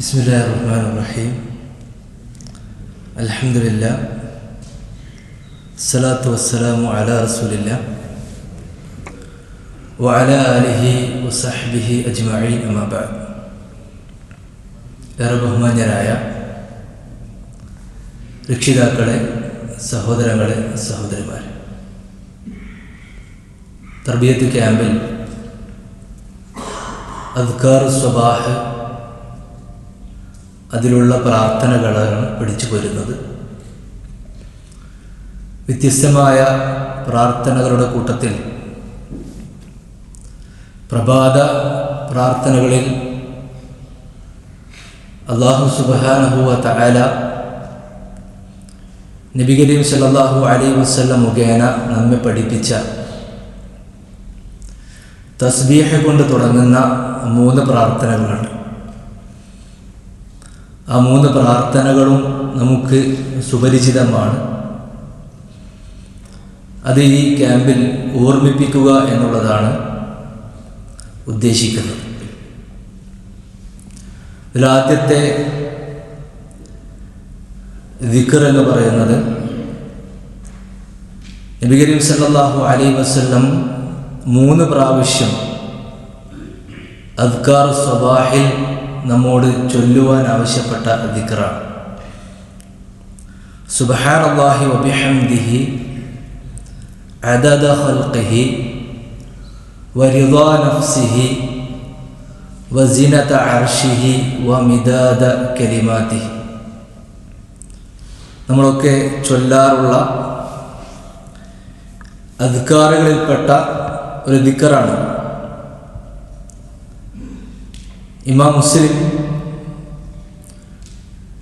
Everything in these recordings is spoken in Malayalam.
ബിസ്മില്ലാഹിർറഹ്മാനിർറഹീം. അൽഹംദുലില്ലാഹ് സ്വലാത്തു വസ്സലാമു അലാ റസൂലില്ലാഹ് വഅലാ ആലിഹി വസഹ്ബിഹി അജ്മഈൻ. അമ്മാ ബഅദ്. ഏറെ ബഹുമാന്യരായ രക്ഷിതാക്കളെ, സഹോദരങ്ങളെ, സഹോദരിമാരെ, തർബിയത്ത് ക്യാമ്പിൽ അദ്കാർ സ്വബാഹ്, അതിലുള്ള പ്രാർത്ഥനകളാണ് പഠിച്ചു പോരുന്നത്. വ്യത്യസ്തമായ പ്രാർത്ഥനകളുടെ കൂട്ടത്തിൽ പ്രഭാത പ്രാർത്ഥനകളിൽ അല്ലാഹു സുബ്ഹാനഹു വ തആല നബി കരീം സല്ലല്ലാഹു അലൈഹി വസല്ലം മുഖേന നമ്മെ പഠിപ്പിച്ച തസ്ബീഹ് കൊണ്ട് തുടങ്ങുന്ന 3 പ്രാർത്ഥനകളുണ്ട്. ആ 3 പ്രാർത്ഥനകളും നമുക്ക് സുപരിചിതമാണ്. അത് ഈ ക്യാമ്പിൽ ഓർമ്മിപ്പിക്കുക എന്നുള്ളതാണ് ഉദ്ദേശിക്കുന്നത്. ഇതിലാദ്യത്തെ ദിക്ർ എന്ന് പറയുന്നത് നബി കരീം സല്ലല്ലാഹു അലൈഹി വസല്ലം 3 പ്രാവശ്യം അദ്കാർ സ്വബാഹിൽ നമ്മോട് ചൊല്ലുവാൻ ആവശ്യപ്പെട്ട ദിക്റാണ്. സുബ്ഹാനല്ലാഹി വബിഹംദിഹി അദദ ഖൽഖിഹി വറിദാ നഫ്സിഹി വസിനത അർശിഹി വമിദാദ കലിമാതിഹി. നമ്മളൊക്കെ ചൊല്ലാറുള്ള അദ്കാറുകളിൽപ്പെട്ട ഒരു ദിക്റാണ്. ഇമാം മുസ്ലിം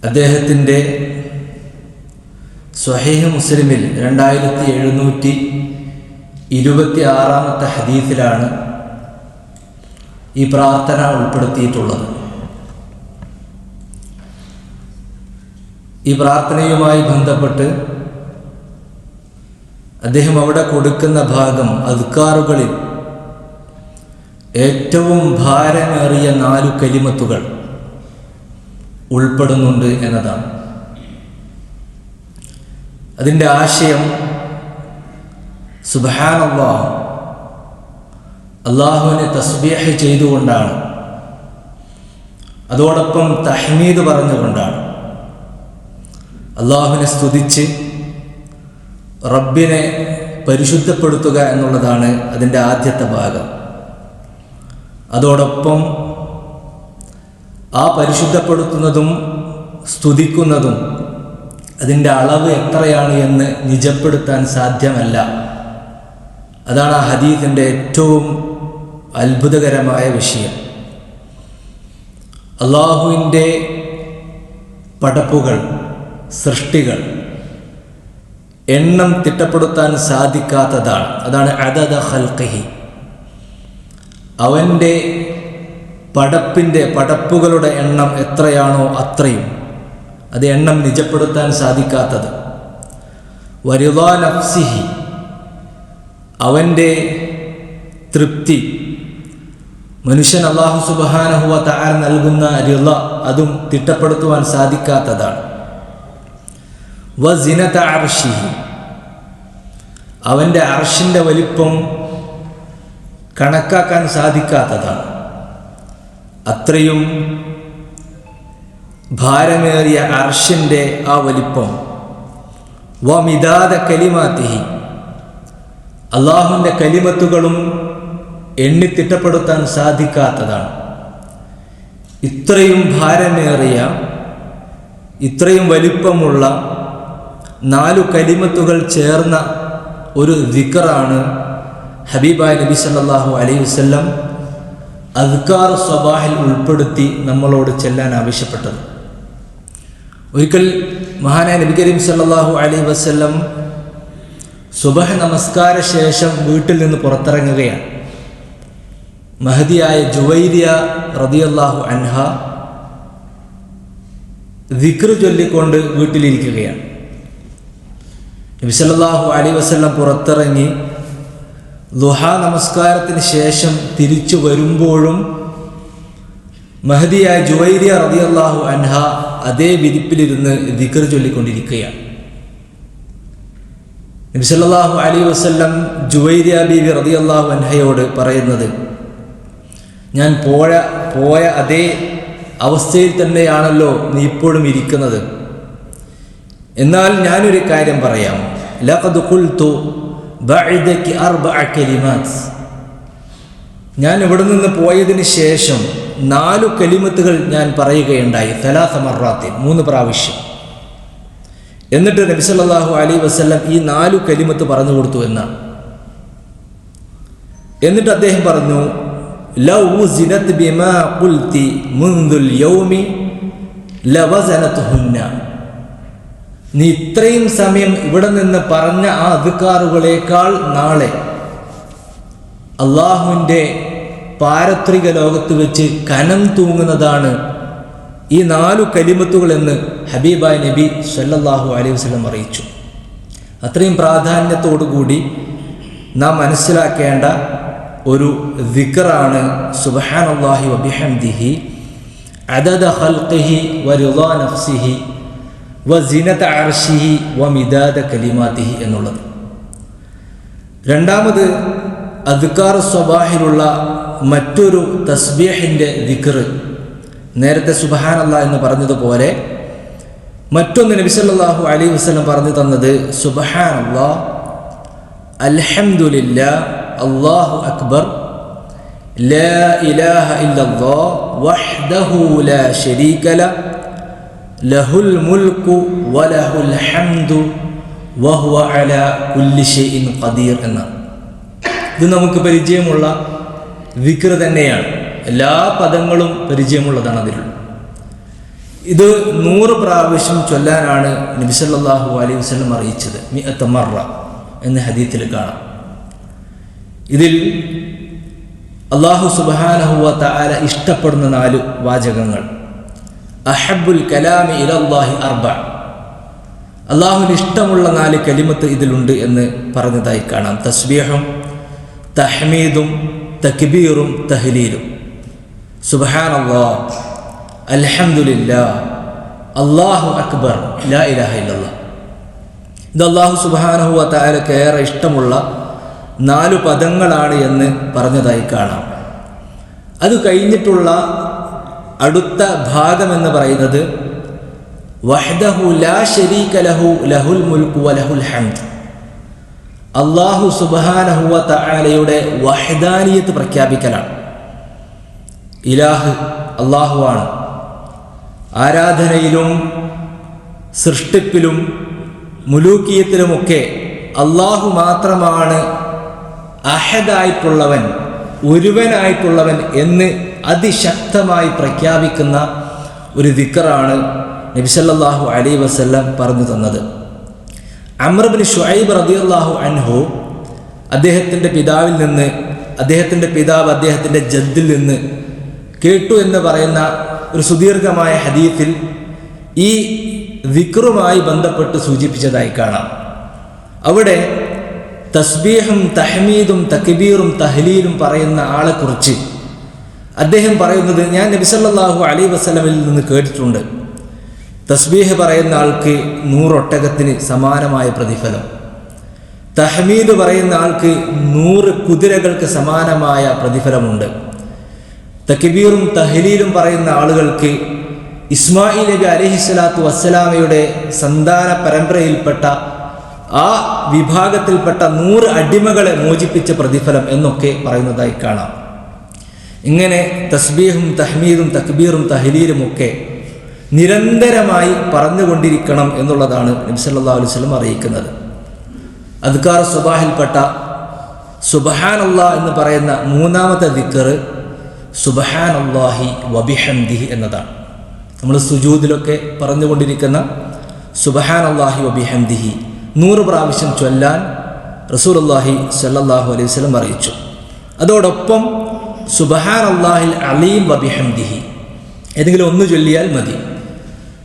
അദ്ദേഹത്തിൻ്റെ സ്വഹീഹ് മുസ്ലിമിൽ 2726 ഹദീസിലാണ് ഈ പ്രാർത്ഥന ഉൾപ്പെടുത്തിയിട്ടുള്ളത്. ഈ പ്രാർത്ഥനയുമായി ബന്ധപ്പെട്ട് അദ്ദേഹം അവിടെ കൊടുക്കുന്ന ഭാഗം അദ്കാറുകളിൽ ഏറ്റവും ഭാരമേറിയ 4 കലിമത്തുകൾ ഉൾപ്പെടുന്നുണ്ട് എന്നതാണ്. അതിൻ്റെ ആശയം സുബ്ഹാനല്ലാഹ്, അല്ലാഹുവിനെ തസ്ബീഹ് ചെയ്തുകൊണ്ടാണ്, അതോടൊപ്പം തഹ്മീദ് പറഞ്ഞുകൊണ്ടാണ്, അല്ലാഹുവിനെ സ്തുതിച്ച് റബ്ബിനെ പരിശുദ്ധപ്പെടുത്തുക എന്നുള്ളതാണ് അതിൻ്റെ ആദ്യത്തെ ഭാഗം. അതോടൊപ്പം ആ പരിശുദ്ധപ്പെടുത്തുന്നതും സ്തുതിക്കുന്നതും അതിൻ്റെ അളവ് എത്രയാണ് എന്ന് നിജപ്പെടുത്താൻ സാധ്യമല്ല. അതാണ് ആ ഹദീസിൻ്റെ ഏറ്റവും അത്ഭുതകരമായ വിഷയം. അല്ലാഹുവിൻ്റെ പടപ്പുകൾ, സൃഷ്ടികൾ എണ്ണം തിട്ടപ്പെടുത്താൻ സാധിക്കാത്തതാണ്. അതാണ് അദദ ഖൽഖിഹി. അവൻ്റെ പടപ്പുകളുടെ എണ്ണം എത്രയാണോ അത്രയും, അത് എണ്ണം നിജപ്പെടുത്താൻ സാധിക്കാത്തത്. വറിദാ നഫ്സിഹി, അവൻ്റെ തൃപ്തി, മനുഷ്യൻ അല്ലാഹു സുബ്ഹാനഹു വ തആല നൽകുന്ന റിള, അതും തിട്ടപ്പെടുത്തുവാൻ സാധിക്കാത്തതാണ്. വസിനത അർശിഹി, അവൻ്റെ അർശിൻ്റെ വലിപ്പം കണക്കാക്കാൻ സാധിക്കാത്തതാണ്. അത്രയും ഭാരമേറിയ അർശിൻ്റെ ആ വലിപ്പം. വമിദാദ കലിമാതിഹി, അല്ലാഹുവിൻ്റെ കലിമത്തുകളും എണ്ണിത്തിട്ടപ്പെടുത്താൻ സാധിക്കാത്തതാണ്. ഇത്രയും ഭാരമേറിയ, ഇത്രയും വലിപ്പമുള്ള 4 കലിമത്തുകൾ ചേർന്ന ഒരു ദിക്റാണ് ഹബീബായ നബി സല്ലല്ലാഹു അലൈഹി വസല്ലം അദ്കാർ സ്വബാഹിൽ ഉൾപ്പെടുത്തി നമ്മളോട് ചെല്ലാൻ ആവശ്യപ്പെട്ടത്. ഒരിക്കൽ മഹാനായ നബി കരീം സല്ലല്ലാഹു അലൈഹി വസല്ലം സുബഹ് നമസ്കാര ശേഷം വീട്ടിൽ നിന്ന് പുറത്തിറങ്ങുകയാണ്. മഹദിയായ ജുവൈരിയ റളിയല്ലാഹു അൻഹ ദിക്ർ ചൊല്ലിക്കൊണ്ട് വീട്ടിലിരിക്കുകയാണ്. നബി സല്ലല്ലാഹു അലൈഹി വസല്ലം പുറത്തിറങ്ങി ദുഹാ നമസ്കാരത്തിന് ശേഷം തിരിച്ചു വരുമ്പോഴും മഹദിയായ ജുവൈരിയ റളിയല്ലാഹു അൻഹ അതേ വിരിപ്പിലിരുന്ന് ദിക്ർ ചൊല്ലിക്കൊണ്ടിരിക്കുകയാണ്. നബി സല്ലല്ലാഹു അലൈഹി വസല്ലം ജുവൈരിയ ബീവി റളിയല്ലാഹു അൻഹയോട് പറയുന്നത്, ഞാൻ പോയ അതേ അവസ്ഥയിൽ തന്നെയാണല്ലോ നീ ഇപ്പോഴും ഇരിക്കുന്നത്. എന്നാൽ ഞാനൊരു കാര്യം പറയാം. ലഖദ് ഖുൽതു ബഅദകി അർബഅ കലിമാത്ത്. ഞാൻ ഇവിടെ നിന്ന് പോയതിന് ശേഷം 4 കലിമത്തുകൾ ഞാൻ പറയുകയുണ്ടായി. 3 മർറാത്തിൻ, 3 പ്രാവശ്യം. എന്നിട്ട് നബി സല്ലല്ലാഹു അലൈഹി വസല്ലം ഈ 4 കലിമത്ത് പറഞ്ഞു കൊടുത്തു എന്നാണ്. എന്നിട്ട് അദ്ദേഹം പറഞ്ഞു, ലൗ സിനത് ബിമാ ഖുൽതി മുൻദുൽ യൗമി ലവസനതുഹുന്ന. നീ ഇത്രയും സമയം ഇവിടെ നിന്ന് പറഞ്ഞ ആ അദ്കാറുകളേക്കാൾ നാളെ അള്ളാഹുവിൻ്റെ പാരത്രിക ലോകത്ത് വെച്ച് കനം തൂങ്ങുന്നതാണ് ഈ 4 കലിമത്തുകൾ എന്ന് ഹബീബായ നബി സല്ലല്ലാഹു അലൈഹി വസല്ലം അറിയിച്ചു. അത്രയും പ്രാധാന്യത്തോടുകൂടി നാം മനസ്സിലാക്കേണ്ട ഒരു ദിക്റാണ് സുബ്ഹാനല്ലാഹി വബിഹംദിഹി അദദ ഖൽഖിഹി വറിളാ നഫ്സിഹി വസിനത അർശിഹി വമിദാദ കലിമാതിഹി എന്നുള്ളത്. രണ്ടാമത് അദ്കാർ സ്വബാഹിലുള്ള മറ്റൊരു തസ്ബീഹിൻ്റെ ദിക്ർ, നേരത്തെ സുബ്ഹാനല്ലാഹ് എന്ന് പറഞ്ഞതുപോലെ മറ്റൊന്ന് നബി സല്ലല്ലാഹു അലൈഹി വസല്ലം പറഞ്ഞു തന്നത് സുബ്ഹാനല്ലാഹ്, അൽഹംദുലില്ലാഹ്, അല്ലാഹു അക്ബർ, ലാ ഇലാഹ ഇല്ലല്ലാഹ് വഹ്ദഹു ലാ ശരീക ലഹു, ലഹുൽ മുൽക്കു വലഹുൽ ഹംദു വഹുവ അലാ കുല്ലി ഷൈഇൻ ഖദീർ എന്നാണ്. ഇത് നമുക്ക് പരിചയമുള്ള ദിക്ർ തന്നെയാണ്. എല്ലാ പദങ്ങളും പരിചയമുള്ളതാണ് അതിലുള്ള. ഇത് 100 പ്രാവശ്യം ചൊല്ലാനാണ് നബി സല്ലല്ലാഹു അലൈഹി വസല്ലം അറിയിച്ചത്. 100 മർറ എന്ന ഹദീത്തിൽ കാണാം. ഇതിൽ അല്ലാഹു സുബ്ഹാനഹു വ തആല ഇഷ്ടപ്പെടുന്ന 4 വാചകങ്ങൾ. അഹബ്ബുൽ കലാമി ഇലല്ലാഹി 4. അല്ലാഹുവിന് ഇഷ്ടമുള്ള 4 കലിമത്ത് ഇതിലുണ്ട് എന്ന് പറഞ്ഞതായി കാണാം. തസ്ബീഹും തഹ്മീദും തക്ബീറും തഹ്ലീലും. സുബ്ഹാനല്ലാഹ്, അൽഹംദുലില്ലാഹ്, അല്ലാഹു അക്ബർ, ലാ ഇലാഹ ഇല്ലല്ലാഹ്. ഇത് അല്ലാഹു സുബ്ഹാനഹു വ തആലക്ക് ഏറെ ഇഷ്ടമുള്ള 4 പദങ്ങളാണ് എന്ന് പറഞ്ഞതായി കാണാം. അത് കഴിഞ്ഞിട്ടുള്ള അടുത്ത ഭാഗം എന്ന് പറയുന്നത് വഹ്ദഹു ലാ ശരീക ലഹു ലഹുൽ മുൽക്കു വലഹുൽ ഹംദ്. അല്ലാഹു സുബ്ഹാനഹു വ തആലയുടെ വഹ്ദാനിയത്ത് പ്രഖ്യാപിക്കലാണ്. ഇലാഹ് അല്ലാഹുവാണ്. ആരാധനയിലും സൃഷ്ടിപ്പിലും മുലൂക്കിയത്തിലുമൊക്കെ അല്ലാഹു മാത്രമാണ് അഹദായിട്ടുള്ളവൻ, ഒരുവനായിട്ടുള്ളവൻ എന്ന് അതിശക്തമായി പ്രഖ്യാപിക്കുന്ന ഒരു ദിക്റാണ് നബി സല്ലല്ലാഹു അലൈഹി വസല്ലം പറഞ്ഞു തന്നത്. അംർ ഇബ്നു ശുഐബ് റളിയല്ലാഹു അൻഹു അദ്ദേഹത്തിൻ്റെ പിതാവിൽ നിന്ന്, അദ്ദേഹത്തിൻ്റെ പിതാവ് അദ്ദേഹത്തിൻ്റെ ജദ്ദിൽ നിന്ന് കേട്ടു എന്ന് പറയുന്ന ഒരു സുദീർഘമായ ഹദീത്തിൽ ഈ ദിക്റുമായി ബന്ധപ്പെട്ട് സൂചിപ്പിച്ചതായി കാണാം. അവിടെ തസ്ബീഹും തഹ്മീദും തക്ബീറും തഹ്ലീലും പറയുന്ന ആളെക്കുറിച്ച് അദ്ദേഹം പറയുന്നത്, ഞാൻ നബി സല്ലല്ലാഹു അലൈഹി വസല്ലമിൽ നിന്ന് കേട്ടിട്ടുണ്ട്, തസ്ബീഹ് പറയുന്ന ആൾക്ക് 100 ഒട്ടകത്തിന് സമാനമായ പ്രതിഫലം, തഹ്മീദ് പറയുന്ന ആൾക്ക് 100 കുതിരകൾക്ക് സമാനമായ പ്രതിഫലമുണ്ട്, തക്ബീറും തഹ്ലീലും പറയുന്ന ആളുകൾക്ക് ഇസ്മായിൽ നബി അലൈഹിസ്സലാത്തു വസ്സലാമയുടെ സന്താന പരമ്പരയിൽപ്പെട്ട ആ വിഭാഗത്തിൽപ്പെട്ട 100 അടിമകളെ മോചിപ്പിച്ച പ്രതിഫലം എന്നൊക്കെ പറയുന്നതായി കാണാം. ഇങ്ങനെ തസ്ബീഹും തഹ്മീദും തക്ബീറും തഹ്ലീലും ഒക്കെ നിരന്തരമായി പറഞ്ഞുകൊണ്ടിരിക്കണം എന്നുള്ളതാണ് നബി സല്ലല്ലാഹു അലൈഹി വസല്ലം അറിയിക്കുന്നത്. അദ്കാർ സുബാഹിൽപ്പെട്ട സുബ്ഹാനല്ലാഹ് എന്ന് പറയുന്ന 3ാമത്തെ ദിക്ർ സുബ്ഹാനല്ലാഹി വബിഹംദിഹി എന്നതാണ്. നമ്മൾ സുജൂദിലൊക്കെ പറഞ്ഞുകൊണ്ടിരിക്കുന്ന സുബ്ഹാനല്ലാഹി വബിഹംദിഹി 100 പ്രാവശ്യം ചൊല്ലാൻ റസൂലുള്ളാഹി സ്വല്ലല്ലാഹു അലൈഹി വസല്ലം അറിയിച്ചു. അതോടൊപ്പം സുബ്ഹാനല്ലാഹിൽ അലീം വബിഹംദിഹി ഏതെങ്കിലും ഒന്ന് ചൊല്ലിയാൽ മതി.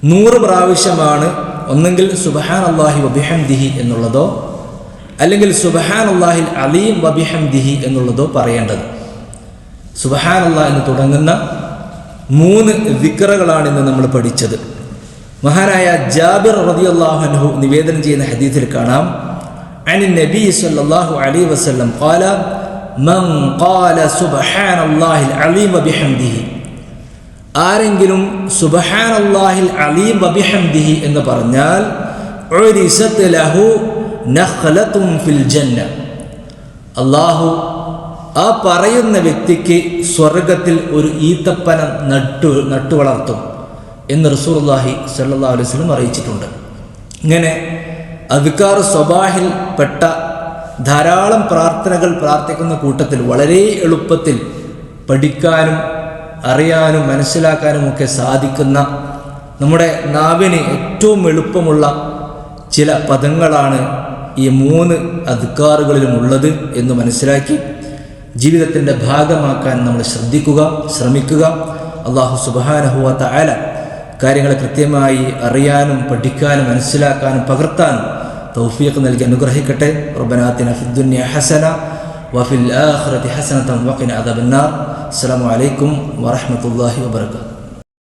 100 പ്രാവശ്യമാണ് ഒന്നെങ്കിൽ സുബ്ഹാനല്ലാഹി വബിഹംദിഹി എന്നുള്ളതോ അല്ലെങ്കിൽ സുബ്ഹാനല്ലാഹിൽ അലീം വബിഹംദിഹി എന്നുള്ളതോ പറയേണ്ടത്. സുബ്ഹാനല്ലാഹ് എന്ന് തുടങ്ങുന്ന 3 ദിക്റുകളാണ് ഇന്ന് നമ്മൾ പഠിച്ചത്. മഹാനായ ജാബിർ റളിയല്ലാഹു അൻഹു നിവേദനം ചെയ്യുന്ന ഹദീസിൽ കാണാം, അനി നബി സല്ലല്ലാഹു അലൈഹി വസല്ലം ഖാല മൻ ഖാല സുബ്ഹാനല്ലാഹിൽ അലീം വബിഹംദിഹി, ആരെങ്കിലും സുബ്ഹാനല്ലാഹിൽ അലീം വബിഹംദിഹി എന്ന് പറഞ്ഞാൽ ഉരിസത് ലഹു നഖ്ലത്തുൻ ഫിൽ ജന്ന, അല്ലാഹു ആ പറയുന്ന വ്യക്തിക്ക് സ്വർഗത്തിൽ ഒരു ഈത്തപ്പന നട്ടു വളർത്തും എന്ന് റസൂലുള്ളാഹി സ്വല്ലല്ലാഹു അലൈഹി വസല്ലം അറിയിച്ചിട്ടുണ്ട്. ഇങ്ങനെ അദ്കാർ സ്വബാഹിൽ പെട്ട ധാരാളം പ്രാർത്ഥനകൾ പ്രാർത്ഥിക്കുന്ന കൂട്ടത്തിൽ വളരെ എളുപ്പത്തിൽ പഠിക്കാനും അറിയാനും മനസ്സിലാക്കാനും ഒക്കെ സാധിക്കുന്ന, നമ്മുടെ നാവിന് ഏറ്റവും എളുപ്പമുള്ള ചില പദങ്ങളാണ് ഈ 3 അദ്കാറുകളിലും ഉള്ളത് എന്ന് മനസ്സിലാക്കി ജീവിതത്തിൻ്റെ ഭാഗമാക്കാൻ നമ്മൾ ശ്രമിക്കുക. അല്ലാഹു സുബ്ഹാനഹു വ തആല കാര്യങ്ങൾ കൃത്യമായി അറിയാനും പഠിക്കാനും മനസ്സിലാക്കാനും പകർത്താനും തൗഫീഖ് നൽകി അനുഗ്രഹിക്കട്ടെ. റബ്ബനാ ആതിനാ ഫിദ്ദുനിയ ഹസന വഫിൽ ആഖിറതി ഹസനതൻ വഖിനാ അദാബന്നാർ. അസ്സലാമു അലൈക്കും വറഹ്മത്തുള്ളാഹി വബറകാതുഹു.